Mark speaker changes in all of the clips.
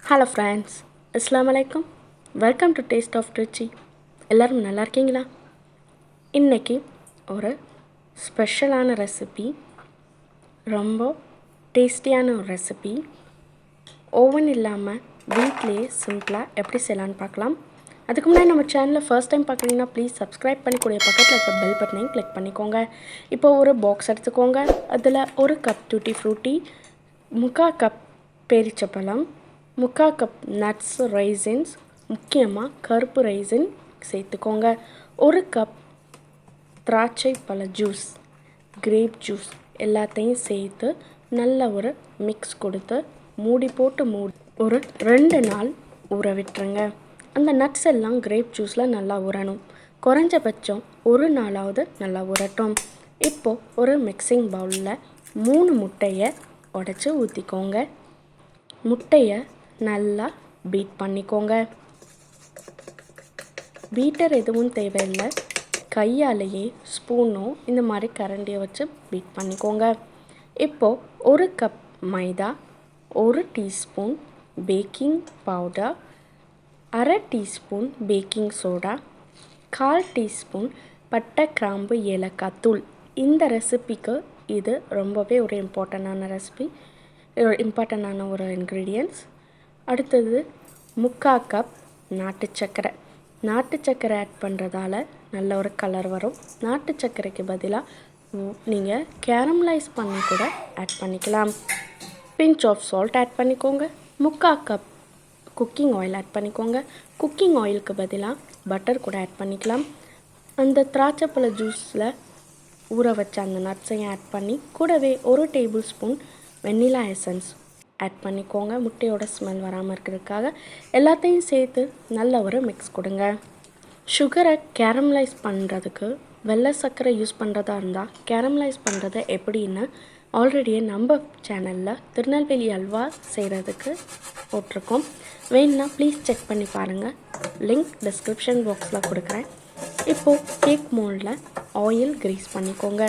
Speaker 1: Hello friends, அஸ்ஸலாமு அலைக்கும். Welcome to taste of ருச்சி. எல்லோரும் நல்லா இருக்கீங்களா? இன்றைக்கி ஒரு ஸ்பெஷலான ரெசிபி, ரொம்ப டேஸ்டியான ஒரு ரெசிபி. ஓவன் இல்லாமல் வீட்லேயே சிம்பிளாக எப்படி செய்யலான்னு பார்க்கலாம். அதுக்கு முன்னாடி நம்ம சேனலில் ஃபர்ஸ்ட் டைம் பார்க்குறீங்கன்னா ப்ளீஸ் சப்ஸ்கிரைப் பண்ணிக்கூடிய பக்கத்தில் இருக்க பெல் பட்டனையும் கிளிக் பண்ணிக்கோங்க. இப்போ ஒரு பாக்ஸ் எடுத்துக்கோங்க. அதில் ஒரு கப் டூட்டி ஃப்ரூட்டி, 3/4 கப் பேரிச்சப்பழம், 3/4 கப் நட்ஸ் raisins, முக்கியமாக கருப்பு ரைசின் சேர்த்துக்கோங்க. 1 கப் திராட்சை பழ ஜூஸ், கிரேப் ஜூஸ் எல்லாத்தையும் சேர்த்து நல்ல ஒரு மிக்ஸ் கொடுத்து மூடி போட்டு ஒரு 2 நாள் ஊற விட்டுருங்க. அந்த நட்ஸ் எல்லாம் கிரேப் ஜூஸில் நல்லா ஊறணும். குறைஞ்சபட்சம் 1 நாளாவது நல்லா ஊறட்டும். இப்போது ஒரு மிக்சிங் பவுலில் 3 முட்டையை உடச்சி ஊற்றிக்கோங்க. முட்டையை நல்லா பீட் பண்ணிக்கோங்க. பீட்டர் எதுவும் தேவையில்லை, கையாலேயே ஸ்பூனோ இந்த மாதிரி கரண்டியை வச்சு பீட் பண்ணிக்கோங்க. இப்போது 1 கப் மைதா, 1 teaspoon baking powder, 1/2 teaspoon baking soda, 1/4 teaspoon பட்டை கிராம்பு ஏலக்காய் தூள். இந்த ரெசிபிக்கு இது ரொம்பவே ஒரு இம்பார்ட்டண்டான ஒரு இன்க்ரீடியன்ட்ஸ். அடுத்தது 3/4 கப் நாட்டு சர்க்கரை. நாட்டு சர்க்கரை ஆட் பண்ணுறதால நல்ல ஒரு கலர் வரும். நாட்டு சர்க்கரைக்கு பதிலாக நீங்கள் கேரமலைஸ் பண்ணி கூட ஆட் பண்ணிக்கலாம். பிஞ்ச் ஆஃப் சால்ட் ஆட் பண்ணிக்கோங்க. 3/4 கப் குக்கிங் ஆயில் ஆட் பண்ணிக்கோங்க. குக்கிங் ஆயிலுக்கு பதிலாக பட்டர் கூட ஆட் பண்ணிக்கலாம். அந்த திராட்சைப்பழ ஜூஸில் ஊற வச்ச அந்த நட்ஸையும் ஆட் பண்ணி கூடவே 1 tablespoon vanilla essence add பண்ணிக்கோங்க. முட்டையோட ஸ்மெல் வராமல் இருக்கிறதுக்காக எல்லாத்தையும் சேர்த்து நல்ல ஒரு மிக்ஸ் கொடுங்க. சுகரை கேரமலைஸ் பண்ணுறதுக்கு வெள்ளை சர்க்கரை யூஸ் பண்ணுறதா இருந்தால் கேரமலைஸ் பண்ணுறது எப்படின்னு ஆல்ரெடியே நம்ம சேனலில் திருநெல்வேலி அல்வா செய்கிறதுக்கு போட்டிருக்கோம். வேணுன்னா ப்ளீஸ் செக் பண்ணி பாருங்கள். லிங்க் டிஸ்கிரிப்ஷன் பாக்ஸில் கொடுக்குறேன். இப்போது கேக் மோல்டில் ஆயில் க்ரீஸ் பண்ணிக்கோங்க.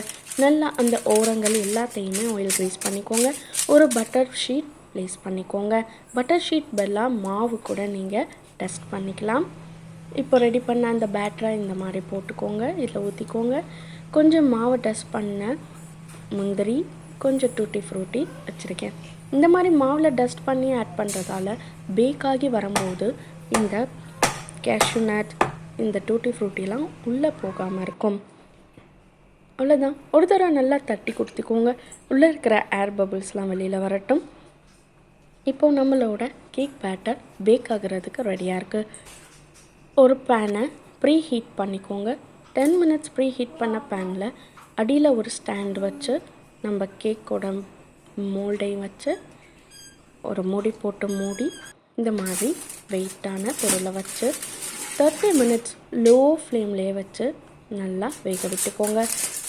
Speaker 1: நல்லா அந்த ஓரங்கள் எல்லாத்தையுமே ஆயில் க்ரீஸ் பண்ணிக்கோங்க. ஒரு பட்டர் ஷீட் ப்ளேஸ் பண்ணிக்கோங்க. பட்டர் ஷீட் பதிலாக மாவு கூட நீங்கள் டஸ்ட் பண்ணிக்கலாம். இப்போ ரெடி பண்ண அந்த பேட்டரை இந்த மாதிரி போட்டுக்கோங்க. இதில் ஊற்றிக்கோங்க. கொஞ்சம் மாவை டஸ்ட் பண்ண முந்திரி, கொஞ்சம் டூட்டி ஃப்ரூட்டி வச்சுருக்கேன். இந்த மாதிரி மாவில் டஸ்ட் பண்ணி ஆட் பண்ணுறதால பேக் ஆகி வரும்போது இந்த கேஷ்யூ நட், இந்த டூட்டி ஃப்ரூட்டிலாம் உள்ளே போகாமல் இருக்கும். அவ்வளோதான். ஒரு தடவை நல்லா தட்டி கொடுத்துக்கோங்க. உள்ளே இருக்கிற ஏர் பபிள்ஸ்லாம் வெளியில் வரட்டும். இப்போது நம்மளோட கேக் பேட்டர் பேக் ஆகிறதுக்கு ரெடியாக இருக்குது. ஒரு பேனை ப்ரீ ஹீட் பண்ணிக்கோங்க. 10 மினிட்ஸ் ப்ரீ ஹீட் பண்ண பேனில் அடியில் ஒரு ஸ்டாண்ட் வச்சு நம்ம கேக்கோட மோல்டையும் வச்சு ஒரு மூடி போட்டு மூடி இந்த மாதிரி வெயிட்டான பொருளை வச்சு 30 மினிட்ஸ் லோ ஃப்ளேம்லேயே வச்சு நல்லா வேக விட்டுக்கோங்க.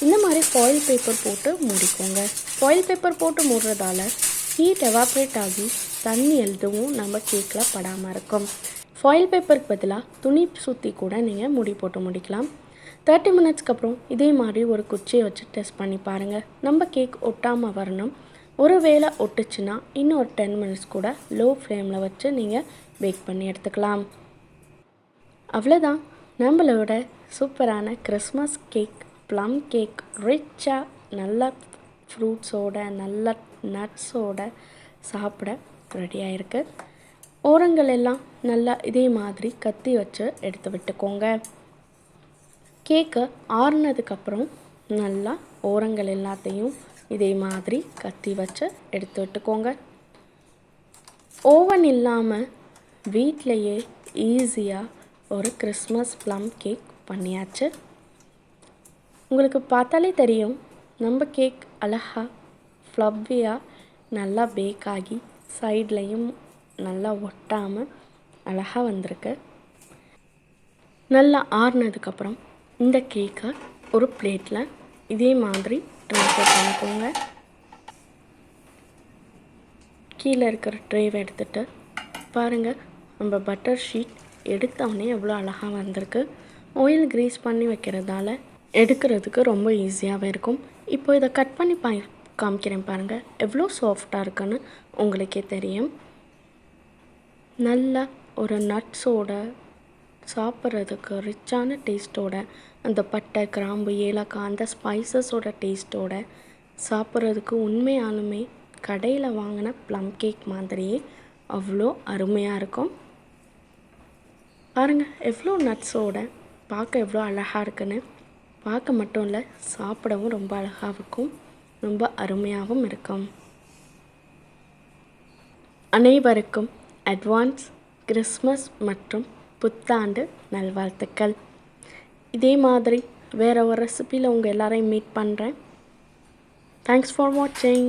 Speaker 1: இந்த மாதிரி ஃபாயில் பேப்பர் போட்டு மூடிக்கோங்க. ஃபாயில் பேப்பர் போட்டு மூடுறதால ஹீட் எவாப்ரேட் ஆகி தண்ணி எதுவும் நம்ம கேக்கில் படாமல் இருக்கும். ஃபாயில் பேப்பருக்கு பதிலாக துணி சுற்றி கூட நீங்கள் மூடி போட்டு முடிக்கலாம். 30 மினிட்ஸ்க்கு அப்புறம் இதே மாதிரி ஒரு குச்சியை வச்சு டெஸ்ட் பண்ணி பாருங்கள். நம்ம கேக் ஒட்டாமல் வரணும். ஒரு வேளை ஒட்டுச்சுன்னா இன்னும் ஒரு 10 மினிட்ஸ் கூட லோ ஃப்ளேமில் வச்சு நீங்கள் பேக் பண்ணி எடுத்துக்கலாம். அவ்வளோதான். நம்மளோட சூப்பரான கிறிஸ்மஸ் கேக், ப்ளம் கேக், ரிச்சாக நல்ல ஃப்ரூட்ஸோட நல்ல நட்ஸோட சாப்பிட ரெடியாக இருக்குது. ஓரங்கள் எல்லாம் நல்லா இதே மாதிரி கத்தி வச்சு எடுத்து விட்டுக்கோங்க. கேக்கு ஆறுனதுக்கப்புறம் நல்லா ஓரங்கள் எல்லாத்தையும் இதே மாதிரி கத்தி வச்சு எடுத்து விட்டுக்கோங்க. ஓவன் இல்லாமல் வீட்டிலையே ஈஸியாக ஒரு கிறிஸ்மஸ் ப்ளம் கேக் பண்ணியாச்சு. உங்களுக்கு பார்த்தாலே தெரியும் நம்ம கேக் அழகாக ஃப்ளவ்வியாக நல்லா பேக் ஆகி சைட்லேயும் நல்லா ஒட்டாமல் அழகாக வந்திருக்கு. நல்லா ஆறுனதுக்கப்புறம் இந்த கேக்கை ஒரு பிளேட்டில் இதே மாதிரி ட்ரான்ஸ்ஃபர் பண்ணிக்கோங்க. கீழே இருக்கிற ட்ரேவை எடுத்துகிட்டு பாருங்கள், நம்ம பட்டர் ஷீட் எடுத்தோடனே எவ்வளோ அழகாக வந்திருக்கு. ஆயில் க்ரீஸ் பண்ணி வைக்கிறதால எடுக்கிறதுக்கு ரொம்ப ஈஸியாகவே இருக்கும். இப்போ இதை கட் பண்ணி காமிக்கிறேன் பாருங்கள், எவ்வளோ சாஃப்டாக இருக்குன்னு உங்களுக்கே தெரியும். நல்லா ஒரு நட்ஸோட சாப்பிட்றதுக்கு ரிச்சான டேஸ்ட்டோட, அந்த பட்டை, கிராம்பு, ஏலக்காய் அந்த ஸ்பைசஸோட டேஸ்ட்டோட சாப்பிட்றதுக்கு உண்மையாலுமே கடையில் வாங்கின ப்ளம் கேக் மாதிரியே அவ்வளோ அருமையாக இருக்கும். பாருங்கள் எவ்வளோ நட்ஸோட பார்க்க எவ்வளோ அழகாக இருக்குன்னு. பார்க்க மட்டும் இல்லை, சாப்பிடவும் ரொம்ப அழகாக இருக்கும், ரொம்ப அருமையாகவும் இருக்கும். அனைவருக்கும் அட்வான்ஸ் கிறிஸ்மஸ் மற்றும் புத்தாண்டு நல்வாழ்த்துக்கள். இதே மாதிரி வேறு ஒரு ரெசிபியில் உங்கள் எல்லாரையும் மீட் பண்ணுறேன். தேங்க்ஸ் ஃபார் வாட்சிங்.